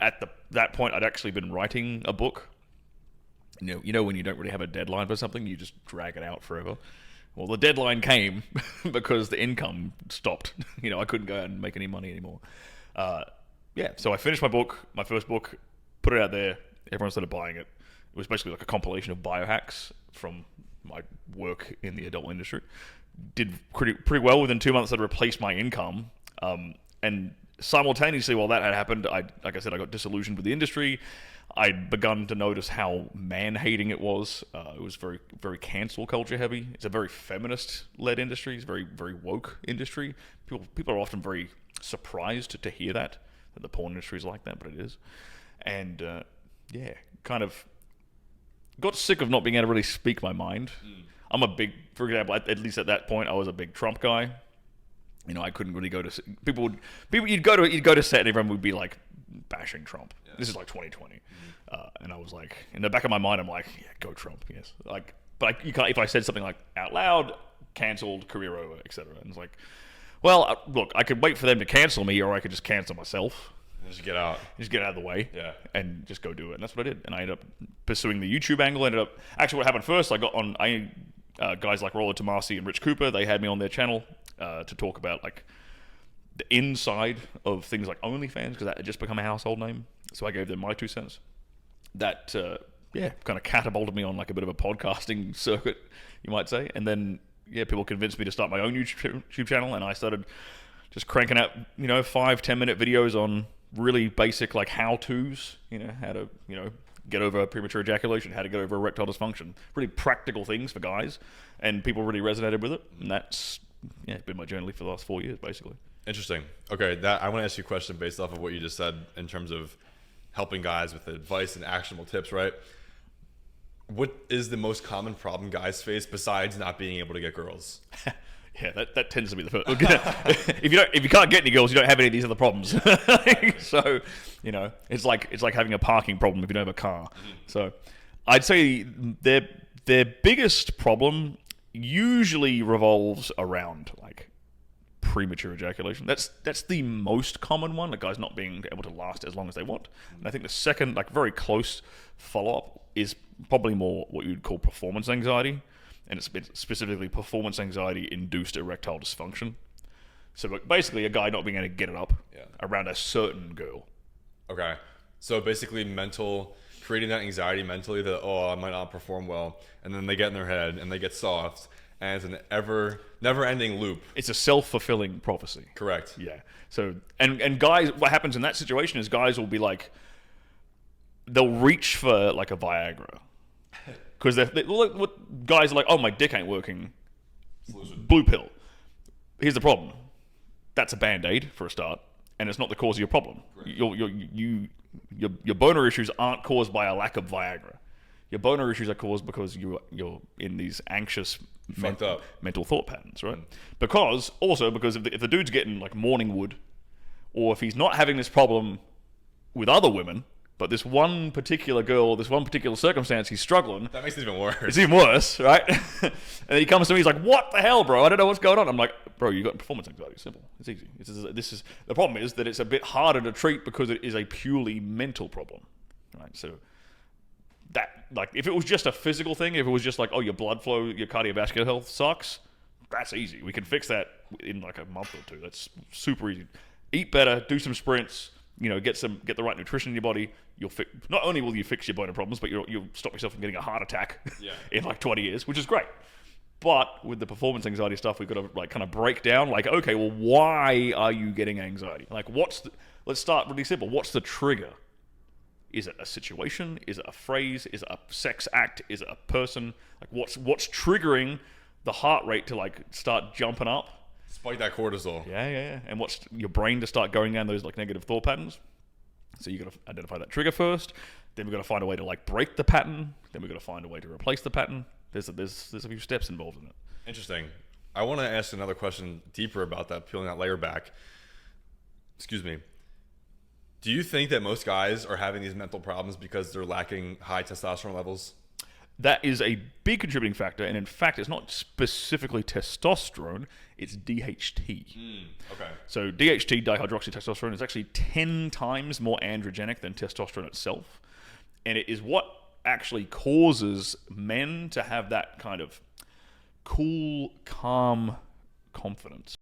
at that point, I'd actually been writing a book. You know when you don't really have a deadline for something, you just drag it out forever. Well, the deadline came because the income stopped. I couldn't go out and make any money anymore. So I finished my first book, put it out there. Everyone started buying it. It was basically like a compilation of biohacks from my work in the adult industry. Did pretty well. Within 2 months, I'd replaced my income. And simultaneously, while that had happened, like I said, I got disillusioned with the industry. I'd begun to notice how man-hating it was. It was very, very cancel culture heavy. It's a very feminist-led industry. It's a very, very woke industry. People are often very surprised to hear that the porn industry is like that, but it is. And kind of got sick of not being able to really speak my mind. I'm a big, for example, at least at that point, I was a big Trump guy. I couldn't really go to you'd go to set and everyone would be like bashing Trump. Yeah. This is like 2020, and I was like, in the back of my mind, I'm like, yeah, go Trump, yes. Like, but you can't. If I said something like out loud, cancelled, career over, etc. And it's like, well, look, I could wait for them to cancel me, or I could just cancel myself. Just get out. Just get out of the way. Yeah. And just go do it. And that's what I did. And I ended up pursuing the YouTube angle. Actually, what happened first, I got on guys like Rollo Tomasi and Rich Cooper. They had me on their channel to talk about like the inside of things like OnlyFans, because that had just become a household name. So I gave them my 2 cents. That kind of catapulted me on like a bit of a podcasting circuit, you might say. And then people convinced me to start my own YouTube channel, and I started just cranking out 5-10 minute videos on really basic like how-tos, how to get over premature ejaculation, how to get over erectile dysfunction, really practical things for guys, and people really resonated with it. And that's been my journey for the last 4 years, basically. Interesting. Okay, I want to ask you a question based off of what you just said in terms of helping guys with advice and actionable tips, right? What is the most common problem guys face besides not being able to get girls? Yeah, that tends to be the first. If you can't get any girls, you don't have any of these other problems. So, it's like having a parking problem if you don't have a car. Mm-hmm. So, I'd say their biggest problem usually revolves around like premature ejaculation. That's the most common one. The guys not being able to last as long as they want. And I think the second, like very close follow-up, is probably more what you'd call performance anxiety. And it's specifically performance anxiety-induced erectile dysfunction. So basically a guy not being able to get it up around a certain girl. Okay. So basically creating that anxiety mentally that, I might not perform well. And then they get in their head and they get soft. And it's an never-ending loop. It's a self-fulfilling prophecy. Correct. Yeah. So, and guys, what happens in that situation is guys will be like, they'll reach for like a Viagra. Because guys are like, oh, my dick ain't working. Blue pill. Here's the problem. That's a Band-Aid for a start, and it's not the cause of your problem. Right. Your boner issues aren't caused by a lack of Viagra. Your boner issues are caused because you're in these anxious mental thought patterns, right? Because if the dude's getting like morning wood, or if he's not having this problem with other women, but this one particular girl, this one particular circumstance, he's struggling. That makes it even worse. It's even worse, right? And then he comes to me, he's like, what the hell, bro? I don't know what's going on. I'm like, bro, you got performance anxiety. It's simple. It's easy. The problem is that it's a bit harder to treat because it is a purely mental problem, right? So that, like, if it was just a physical thing, if it was just like, your blood flow, your cardiovascular health sucks, that's easy. We can fix that in like a month or two. That's super easy. Eat better, do some sprints, get the right nutrition in your body. Not only will you fix your boner problems, but you'll stop yourself from getting a heart attack in like 20 years, which is great. But with the performance anxiety stuff, we've got to like kind of break down like, okay, well, why are you getting anxiety? Like, let's start really simple. What's the trigger? Is it a situation? Is it a phrase? Is it a sex act? Is it a person? Like, what's triggering the heart rate to like start jumping up? Spike that cortisol. Yeah. And what's your brain to start going down those like negative thought patterns? So you got to identify that trigger first. Then we've got to find a way to like break the pattern. Then we've got to find a way to replace the pattern. There's a few steps involved in it. Interesting. I want to ask another question deeper about that, peeling that layer back. Excuse me. Do you think that most guys are having these mental problems because they're lacking high testosterone levels? That is a big contributing factor, and in fact, it's not specifically testosterone, it's DHT. Okay. So DHT, dihydroxytestosterone, is actually 10 times more androgenic than testosterone itself, and it is what actually causes men to have that kind of cool, calm confidence.